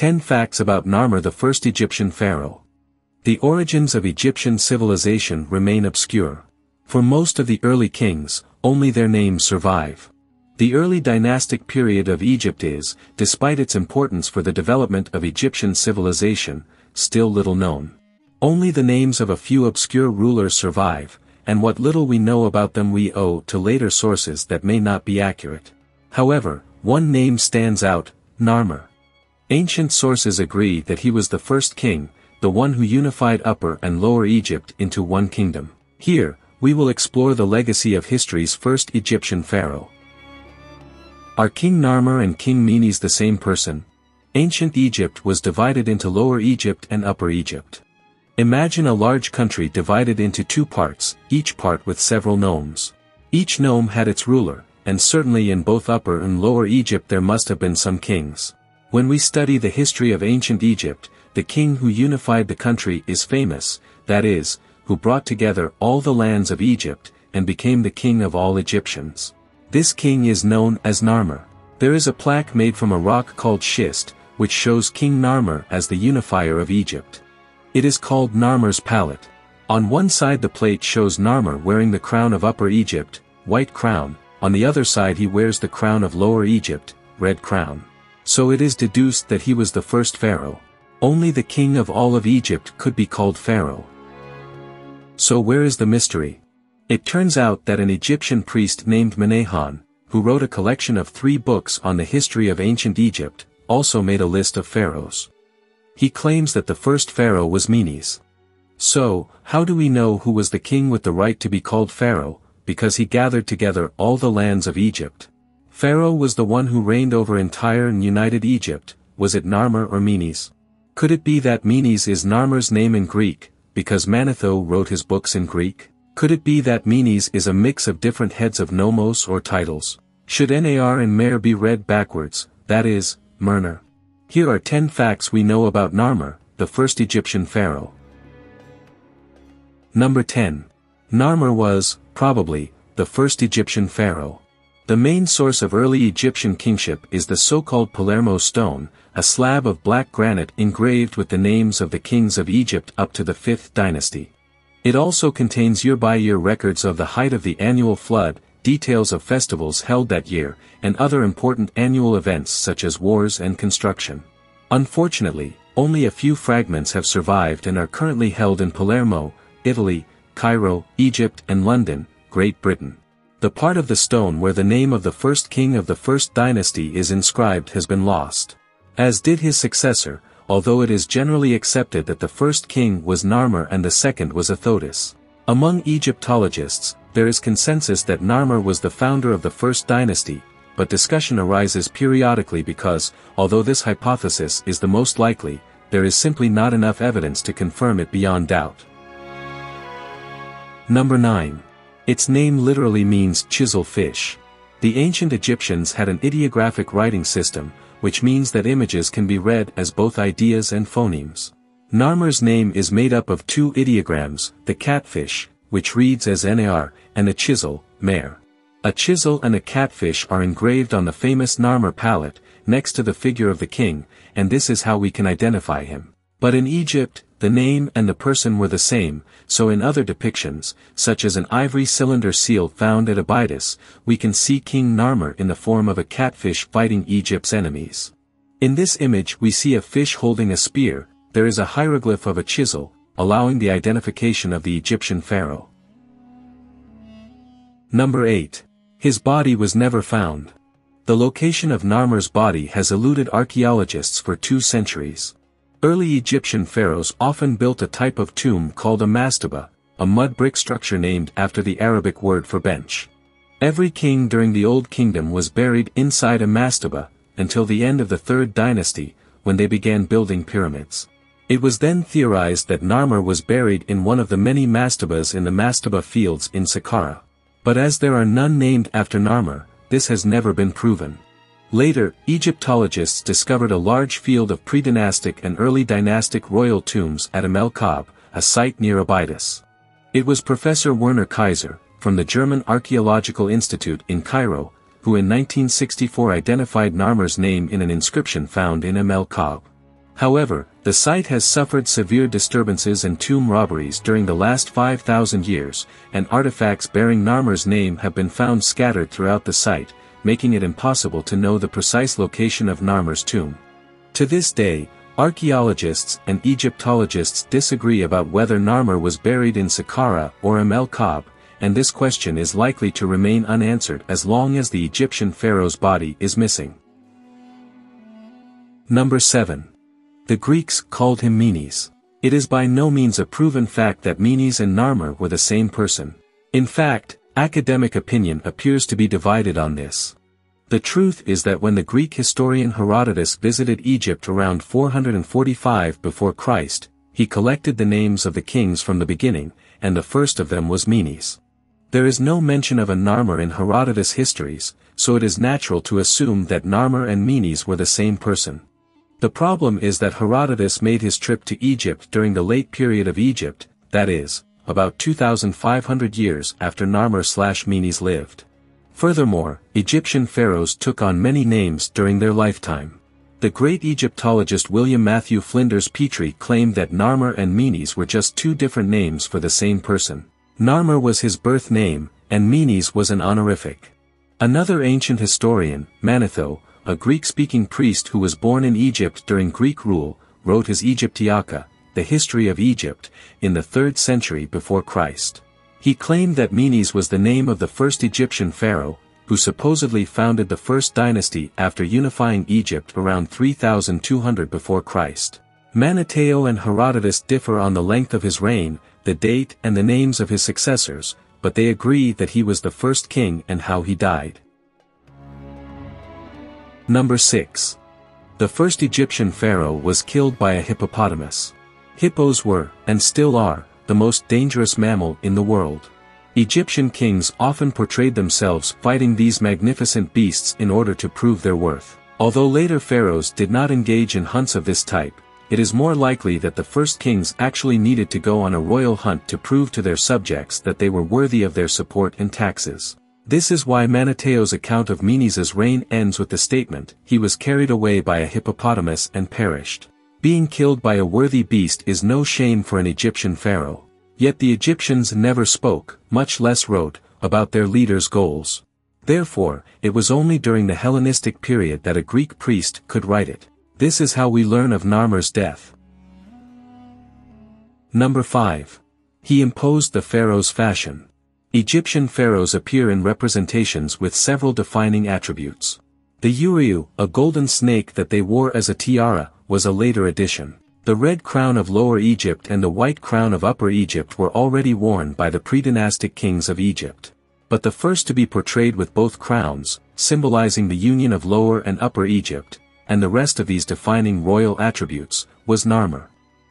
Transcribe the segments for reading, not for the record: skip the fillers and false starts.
10 Facts about Narmer, the first Egyptian pharaoh. The origins of Egyptian civilization remain obscure. For most of the early kings, only their names survive. The early dynastic period of Egypt is, despite its importance for the development of Egyptian civilization, still little known. Only the names of a few obscure rulers survive, and what little we know about them we owe to later sources that may not be accurate. However, one name stands out: Narmer. Ancient sources agree that he was the first king, the one who unified Upper and Lower Egypt into one kingdom. Here, we will explore the legacy of history's first Egyptian pharaoh. Are King Narmer and King Menes the same person? Ancient Egypt was divided into Lower Egypt and Upper Egypt. Imagine a large country divided into two parts, each part with several nomes. Each nome had its ruler, and certainly in both Upper and Lower Egypt there must have been some kings. When we study the history of ancient Egypt, the king who unified the country is famous, that is, who brought together all the lands of Egypt, and became the king of all Egyptians. This king is known as Narmer. There is a plaque made from a rock called schist, which shows King Narmer as the unifier of Egypt. It is called Narmer's palette. On one side the plate shows Narmer wearing the crown of Upper Egypt, white crown, on the other side he wears the crown of Lower Egypt, red crown. So it is deduced that he was the first pharaoh. Only the king of all of Egypt could be called pharaoh. So where is the mystery? It turns out that an Egyptian priest named Menahan, who wrote a collection of 3 books on the history of ancient Egypt, also made a list of pharaohs. He claims that the first pharaoh was Menes. So, how do we know who was the king with the right to be called pharaoh? Because he gathered together all the lands of Egypt. Pharaoh was the one who reigned over entire and united Egypt. Was it Narmer or Menes? Could it be that Menes is Narmer's name in Greek, because Manetho wrote his books in Greek? Could it be that Menes is a mix of different heads of nomos or titles? Should Nar and Mer be read backwards, that is, Merner? Here are 10 facts we know about Narmer, the first Egyptian pharaoh. Number 10. Narmer was, probably, the first Egyptian pharaoh. The main source of early Egyptian kingship is the so-called Palermo stone, a slab of black granite engraved with the names of the kings of Egypt up to the 5th dynasty. It also contains year-by-year records of the height of the annual flood, details of festivals held that year, and other important annual events such as wars and construction. Unfortunately, only a few fragments have survived and are currently held in Palermo, Italy, Cairo, Egypt and London, Great Britain. The part of the stone where the name of the first king of the first dynasty is inscribed has been lost. As did his successor, although it is generally accepted that the first king was Narmer and the second was Athotis. Among Egyptologists, there is consensus that Narmer was the founder of the first dynasty, but discussion arises periodically because, although this hypothesis is the most likely, there is simply not enough evidence to confirm it beyond doubt. Number 9. Its name literally means chisel fish. The ancient Egyptians had an ideographic writing system, which means that images can be read as both ideas and phonemes. Narmer's name is made up of 2 ideograms, the catfish, which reads as Nar, and a chisel, Mer. A chisel and a catfish are engraved on the famous Narmer palette, next to the figure of the king, and this is how we can identify him. But in Egypt, the name and the person were the same, so in other depictions, such as an ivory cylinder seal found at Abydos, we can see King Narmer in the form of a catfish fighting Egypt's enemies. In this image we see a fish holding a spear. There is a hieroglyph of a chisel, allowing the identification of the Egyptian pharaoh. Number 8. His body was never found. The location of Narmer's body has eluded archaeologists for 2 centuries. Early Egyptian pharaohs often built a type of tomb called a mastaba, a mud brick structure named after the Arabic word for bench. Every king during the Old Kingdom was buried inside a mastaba, until the end of the 3rd dynasty, when they began building pyramids. It was then theorized that Narmer was buried in one of the many mastabas in the mastaba fields in Saqqara. But as there are none named after Narmer, this has never been proven. Later, Egyptologists discovered a large field of pre-dynastic and early dynastic royal tombs at Kab, a site near Abydos. It was Professor Werner Kaiser, from the German Archaeological Institute in Cairo, who in 1964 identified Narmer's name in an inscription found in Kab. However, the site has suffered severe disturbances and tomb robberies during the last 5,000 years, and artifacts bearing Narmer's name have been found scattered throughout the site, making it impossible to know the precise location of Narmer's tomb. To this day, archaeologists and Egyptologists disagree about whether Narmer was buried in Saqqara or El Kab, and this question is likely to remain unanswered as long as the Egyptian pharaoh's body is missing. Number 7. The Greeks called him Menes. It is by no means a proven fact that Menes and Narmer were the same person. In fact, academic opinion appears to be divided on this. The truth is that when the Greek historian Herodotus visited Egypt around 445 before Christ, he collected the names of the kings from the beginning, and the first of them was Menes. There is no mention of a Narmer in Herodotus' histories, so it is natural to assume that Narmer and Menes were the same person. The problem is that Herodotus made his trip to Egypt during the late period of Egypt, that is, about 2,500 years after Narmer/Menes lived. Furthermore, Egyptian pharaohs took on many names during their lifetime. The great Egyptologist William Matthew Flinders Petrie claimed that Narmer and Menes were just two different names for the same person. Narmer was his birth name, and Menes was an honorific. Another ancient historian, Manetho, a Greek-speaking priest who was born in Egypt during Greek rule, wrote his Egyptiaca, the history of Egypt, in the 3rd century before Christ. He claimed that Menes was the name of the first Egyptian pharaoh, who supposedly founded the first dynasty after unifying Egypt around 3200 before Christ. Manetho and Herodotus differ on the length of his reign, the date and the names of his successors, but they agree that he was the first king and how he died. Number 6. The first Egyptian pharaoh was killed by a hippopotamus. Hippos were, and still are, the most dangerous mammal in the world. Egyptian kings often portrayed themselves fighting these magnificent beasts in order to prove their worth. Although later pharaohs did not engage in hunts of this type, it is more likely that the first kings actually needed to go on a royal hunt to prove to their subjects that they were worthy of their support and taxes. This is why Manetho's account of Menes's reign ends with the statement, "He was carried away by a hippopotamus and perished." Being killed by a worthy beast is no shame for an Egyptian pharaoh. Yet the Egyptians never spoke, much less wrote, about their leader's goals. Therefore, it was only during the Hellenistic period that a Greek priest could write it. This is how we learn of Narmer's death. Number 5. He imposed the pharaoh's fashion. Egyptian pharaohs appear in representations with several defining attributes. The uriu, a golden snake that they wore as a tiara, was a later addition. The red crown of Lower Egypt and the white crown of Upper Egypt were already worn by the pre-dynastic kings of Egypt. But the first to be portrayed with both crowns, symbolizing the union of Lower and Upper Egypt, and the rest of these defining royal attributes, was Narmer.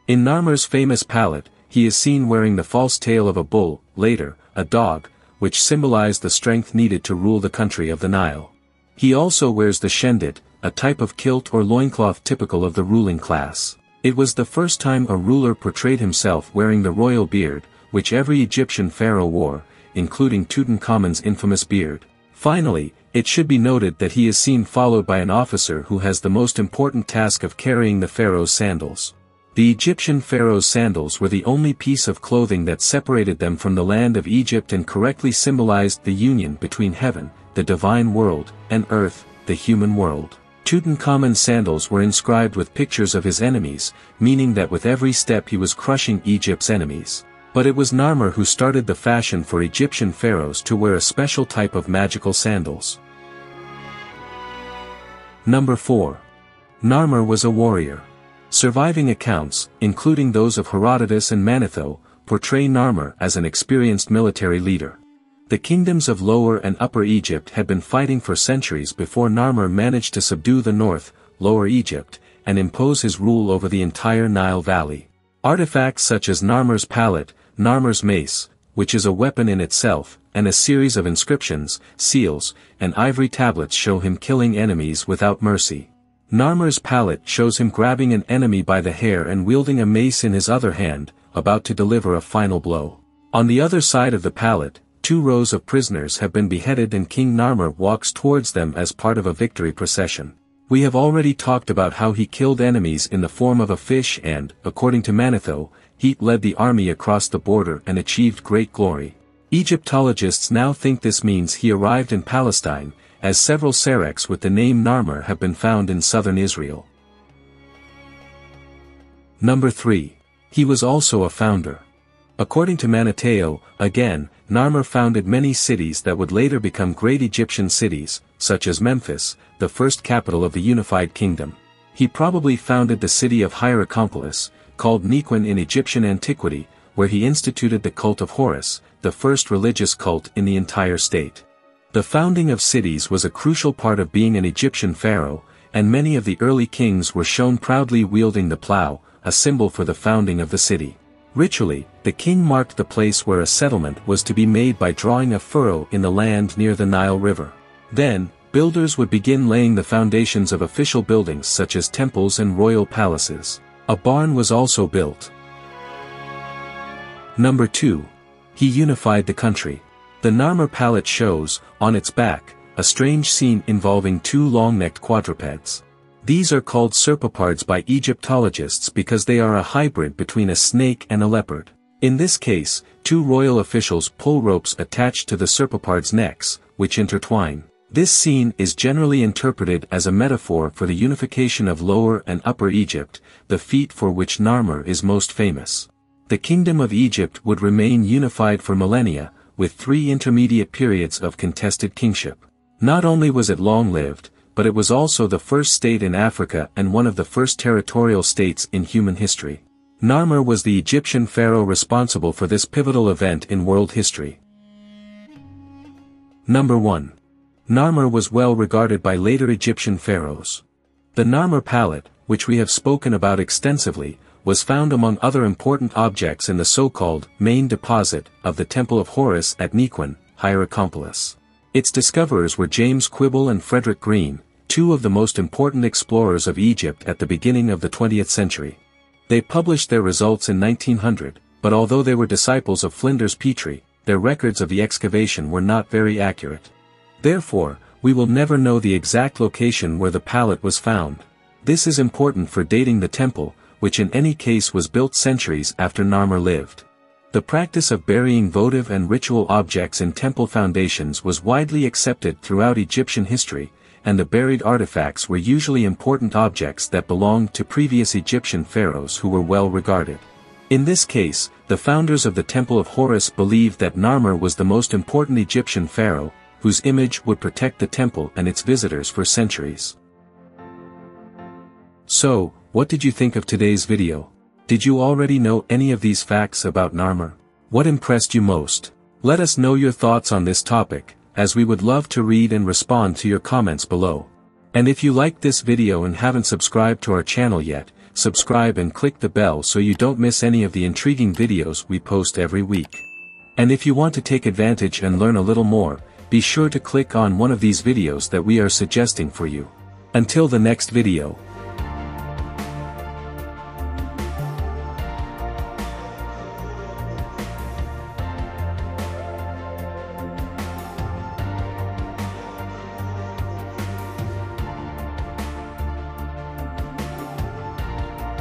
In Narmer's famous palette, he is seen wearing the false tail of a bull, later, a dog, which symbolized the strength needed to rule the country of the Nile. He also wears the shendit, a type of kilt or loincloth typical of the ruling class. It was the first time a ruler portrayed himself wearing the royal beard, which every Egyptian pharaoh wore, including Tutankhamun's infamous beard. Finally, it should be noted that he is seen followed by an officer who has the most important task of carrying the pharaoh's sandals. The Egyptian pharaoh's sandals were the only piece of clothing that separated them from the land of Egypt and correctly symbolized the union between heaven, the divine world, and earth, the human world. Tutankhamun's sandals were inscribed with pictures of his enemies, meaning that with every step he was crushing Egypt's enemies. But it was Narmer who started the fashion for Egyptian pharaohs to wear a special type of magical sandals. Number 4. Narmer was a warrior. Surviving accounts, including those of Herodotus and Manetho, portray Narmer as an experienced military leader. The kingdoms of Lower and Upper Egypt had been fighting for centuries before Narmer managed to subdue the north, Lower Egypt, and impose his rule over the entire Nile Valley. Artifacts such as Narmer's palette, Narmer's mace, which is a weapon in itself, and a series of inscriptions, seals, and ivory tablets show him killing enemies without mercy. Narmer's palette shows him grabbing an enemy by the hair and wielding a mace in his other hand, about to deliver a final blow. On the other side of the palette, 2 rows of prisoners have been beheaded and King Narmer walks towards them as part of a victory procession. We have already talked about how he killed enemies in the form of a fish and, according to Manetho, he led the army across the border and achieved great glory. Egyptologists now think this means he arrived in Palestine, as several Sareks with the name Narmer have been found in southern Israel. Number 3. He was also a founder. According to Manetho, again, Narmer founded many cities that would later become great Egyptian cities, such as Memphis, the first capital of the unified kingdom. He probably founded the city of Hierakonpolis, called Niquen in Egyptian antiquity, where he instituted the cult of Horus, the first religious cult in the entire state. The founding of cities was a crucial part of being an Egyptian pharaoh, and many of the early kings were shown proudly wielding the plow, a symbol for the founding of the city. Ritually, the king marked the place where a settlement was to be made by drawing a furrow in the land near the Nile River. Then, builders would begin laying the foundations of official buildings such as temples and royal palaces. A barn was also built. Number 2. He unified the country. The Narmer palette shows, on its back, a strange scene involving two long-necked quadrupeds. These are called serpopards by Egyptologists because they are a hybrid between a snake and a leopard. In this case, two royal officials pull ropes attached to the serpopards' necks, which intertwine. This scene is generally interpreted as a metaphor for the unification of Lower and Upper Egypt, the feat for which Narmer is most famous. The kingdom of Egypt would remain unified for millennia, with 3 intermediate periods of contested kingship. Not only was it long-lived, but it was also the first state in Africa and one of the first territorial states in human history. Narmer was the Egyptian pharaoh responsible for this pivotal event in world history. Number 1. Narmer was well regarded by later Egyptian pharaohs. The Narmer palette, which we have spoken about extensively, was found among other important objects in the so-called main deposit of the Temple of Horus at Niquen, Hierakonpolis. Its discoverers were James Quibble and Frederick Green, two of the most important explorers of Egypt at the beginning of the 20th century. They published their results in 1900, but although they were disciples of Flinders Petrie, their records of the excavation were not very accurate. Therefore, we will never know the exact location where the palette was found. This is important for dating the temple, which in any case was built centuries after Narmer lived. The practice of burying votive and ritual objects in temple foundations was widely accepted throughout Egyptian history, and the buried artifacts were usually important objects that belonged to previous Egyptian pharaohs who were well regarded. In this case, the founders of the Temple of Horus believed that Narmer was the most important Egyptian pharaoh, whose image would protect the temple and its visitors for centuries. So, what did you think of today's video? Did you already know any of these facts about Narmer? What impressed you most? Let us know your thoughts on this topic, as we would love to read and respond to your comments below. And if you liked this video and haven't subscribed to our channel yet, subscribe and click the bell so you don't miss any of the intriguing videos we post every week. And if you want to take advantage and learn a little more, be sure to click on one of these videos that we are suggesting for you. Until the next video.